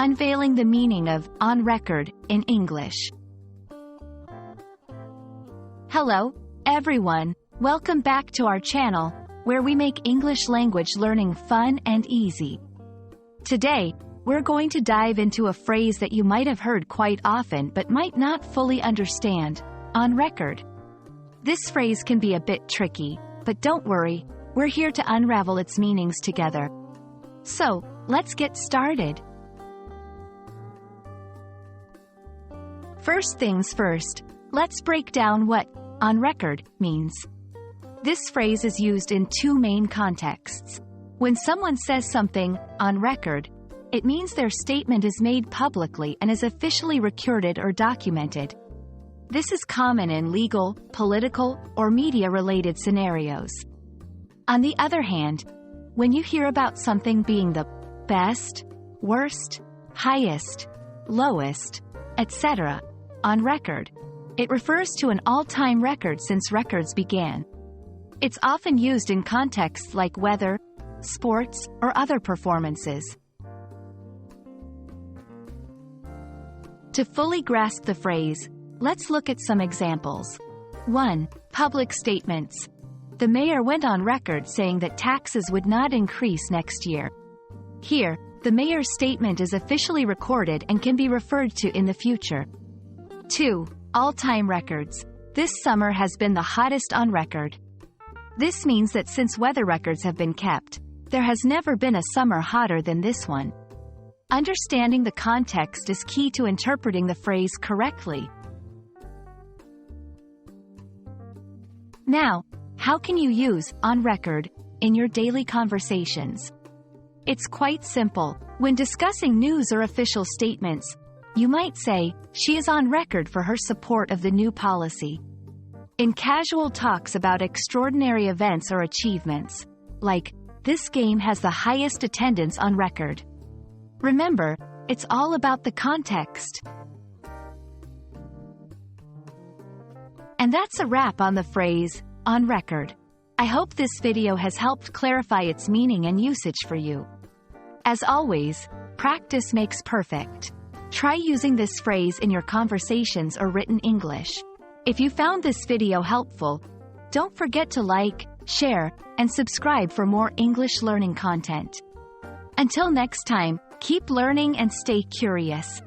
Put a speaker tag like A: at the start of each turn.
A: Unveiling the meaning of on record in English. Hello, everyone. Welcome back to our channel, where we make English language learning fun and easy. Today, we're going to dive into a phrase that you might have heard quite often but might not fully understand: on record. This phrase can be a bit tricky, but don't worry, we're here to unravel its meanings together. So, let's get started. First things first, let's break down what on record means. This phrase is used in two main contexts. When someone says something on record, it means their statement is made publicly and is officially recorded or documented. This is common in legal, political, or media-related scenarios. On the other hand, when you hear about something being the best, worst, highest, lowest, etc., on record, it refers to an all-time record since records began. It's often used in contexts like weather, sports, or other performances. To fully grasp the phrase, let's look at some examples. 1. Public statements. The mayor went on record saying that taxes would not increase next year. Here, the mayor's statement is officially recorded and can be referred to in the future. 2. All-time records. This summer has been the hottest on record. This means that since weather records have been kept, there has never been a summer hotter than this one. Understanding the context is key to interpreting the phrase correctly. Now, how can you use on record in your daily conversations? It's quite simple. When discussing news or official statements, you might say, "She is on record for her support of the new policy." In casual talks about extraordinary events or achievements, like, "This game has the highest attendance on record." Remember, it's all about the context. And that's a wrap on the phrase, on record. I hope this video has helped clarify its meaning and usage for you. As always, practice makes perfect. Try using this phrase in your conversations or written English. If you found this video helpful, don't forget to like, share, and subscribe for more English learning content. Until next time, keep learning and stay curious.